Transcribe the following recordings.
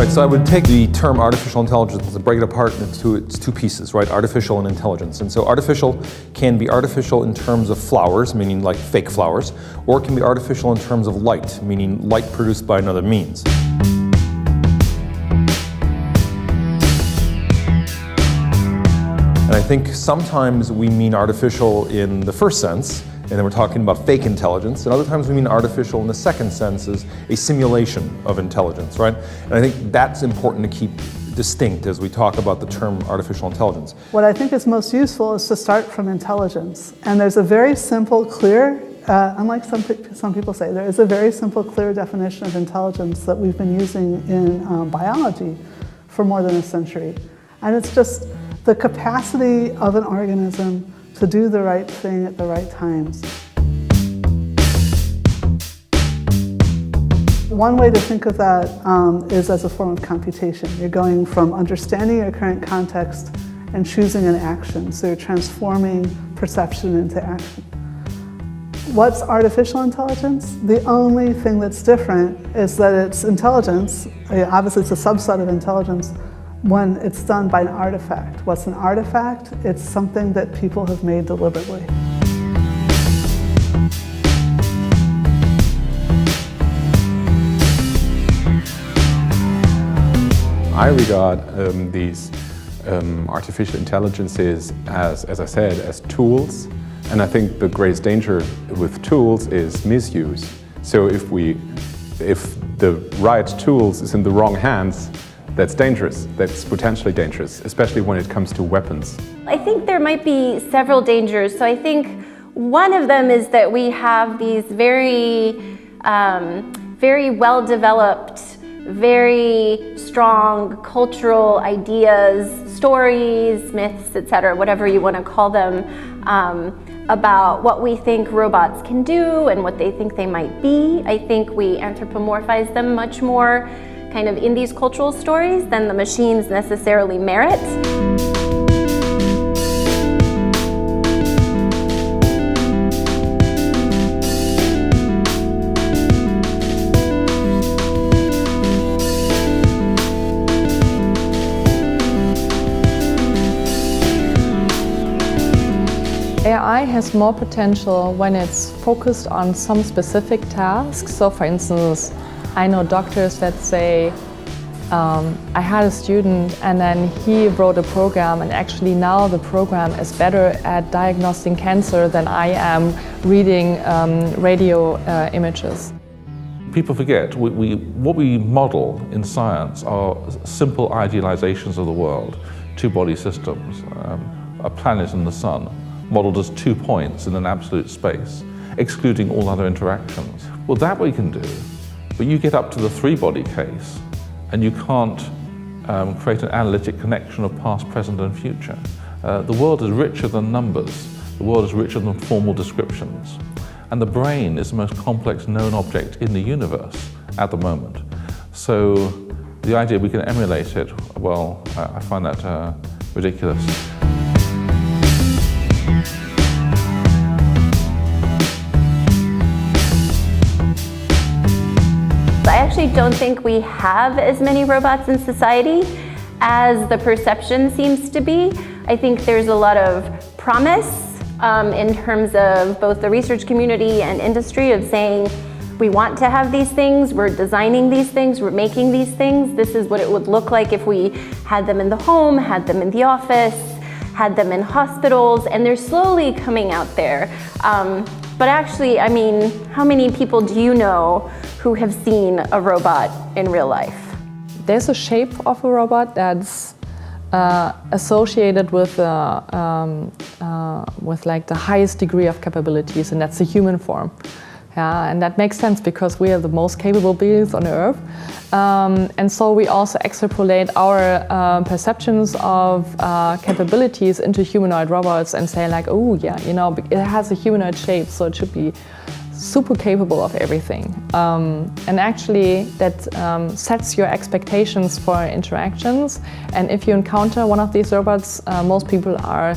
Right, so I would take the term artificial intelligence and break it apart into its two pieces, right? Artificial and intelligence. And so artificial can be artificial in terms of flowers, meaning like fake flowers, or it can be artificial in terms of light, meaning light produced by another means. And I think sometimes we mean artificial in the first sense, and then we're talking about fake intelligence, and other times we mean artificial in the second sense as a simulation of intelligence, right? And I think that's important to keep distinct as we talk about the term artificial intelligence. What I think is most useful is to start from intelligence. And there's a very simple, clear, unlike some people say, there is a very simple, clear definition of intelligence that we've been using in biology for more than a century. And it's just the capacity of an organism to do the right thing at the right times. One way to think of that is as a form of computation. You're going from understanding your current context and choosing an action. So you're transforming perception into action. What's artificial intelligence? The only thing that's different is that it's intelligence. Obviously, it's a subset of intelligence when it's done by an artifact. What's an artifact? It's something that people have made deliberately. I regard these artificial intelligences as I said, as tools. And I think the greatest danger with tools is misuse. So if the right tools is in the wrong hands, that's dangerous. That's potentially dangerous, especially when it comes to weapons. I think there might be several dangers. So I think one of them is that we have these very well-developed, very strong cultural ideas, stories, myths, etc., whatever you want to call them, about what we think robots can do and what they think they might be. I think we anthropomorphize them much more kind of in these cultural stories than the machines necessarily merit. AI has more potential when it's focused on some specific tasks. So for instance, I know doctors that say, I had a student and then he wrote a program, and actually now the program is better at diagnosing cancer than I am reading radio images. People forget, what we model in science are simple idealizations of the world, two-body systems, a planet and the sun, modeled as 2 points in an absolute space, excluding all other interactions. Well, that we can do. But you get up to the 3-body case and you can't create an analytic connection of past, present and future. The world is richer than numbers. The world is richer than formal descriptions. And the brain is the most complex known object in the universe at the moment. So the idea we can emulate it, well, I find that ridiculous. I actually don't think we have as many robots in society as the perception seems to be. I think there's a lot of promise in terms of both the research community and industry of saying, we want to have these things, we're designing these things, we're making these things. This is what it would look like if we had them in the home, had them in the office, had them in hospitals, and they're slowly coming out there. But actually, I mean, how many people do you know who have seen a robot in real life? There's a shape of a robot that's associated with like the highest degree of capabilities, and that's the human form. Yeah, and that makes sense because we are the most capable beings on Earth. And so we also extrapolate our perceptions of capabilities into humanoid robots and say like, oh yeah, you know, it has a humanoid shape, so it should be super capable of everything. And actually that sets your expectations for interactions. And if you encounter one of these robots, most people are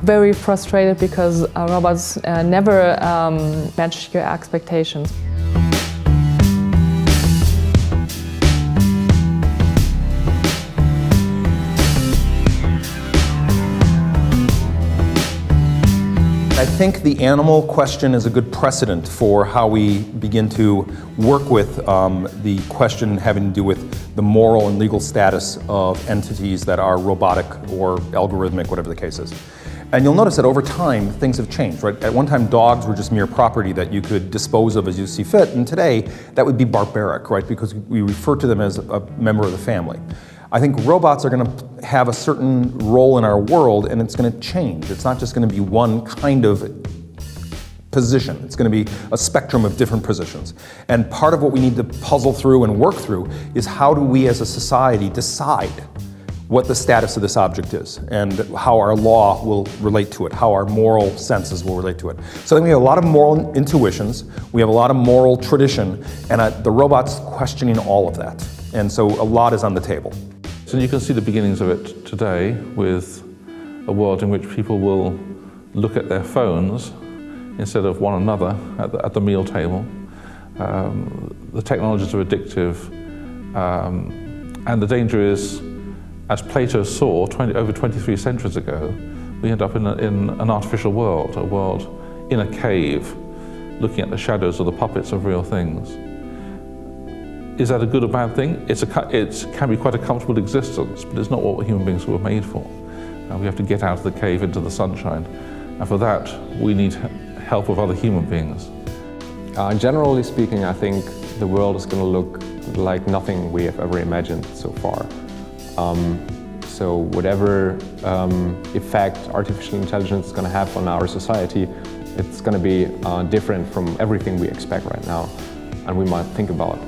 very frustrated because robots never match your expectations. I think the animal question is a good precedent for how we begin to work with the question having to do with the moral and legal status of entities that are robotic or algorithmic, whatever the case is. And you'll notice that over time, things have changed, right? At one time, dogs were just mere property that you could dispose of as you see fit, and today, that would be barbaric, right? Because we refer to them as a member of the family. I think robots are going to have a certain role in our world, and it's going to change. It's not just going to be one kind of position. It's going to be a spectrum of different positions. And part of what we need to puzzle through and work through is how do we as a society decide what the status of this object is and how our law will relate to it, how our moral senses will relate to it. So I think we have a lot of moral intuitions, we have a lot of moral tradition, and the robot's questioning all of that. And so a lot is on the table. So you can see the beginnings of it today with a world in which people will look at their phones instead of one another at the meal table. The technologies are addictive, and the danger is, as Plato saw over 23 centuries ago, we end up in an artificial world, a world in a cave, looking at the shadows of the puppets of real things. Is that a good or bad thing? It can be quite a comfortable existence, but it's not what human beings were made for. We have to get out of the cave into the sunshine, and for that we need help of other human beings. Generally speaking, I think the world is going to look like nothing we have ever imagined so far. So whatever effect artificial intelligence is going to have on our society, it's going to be different from everything we expect right now, and we might think about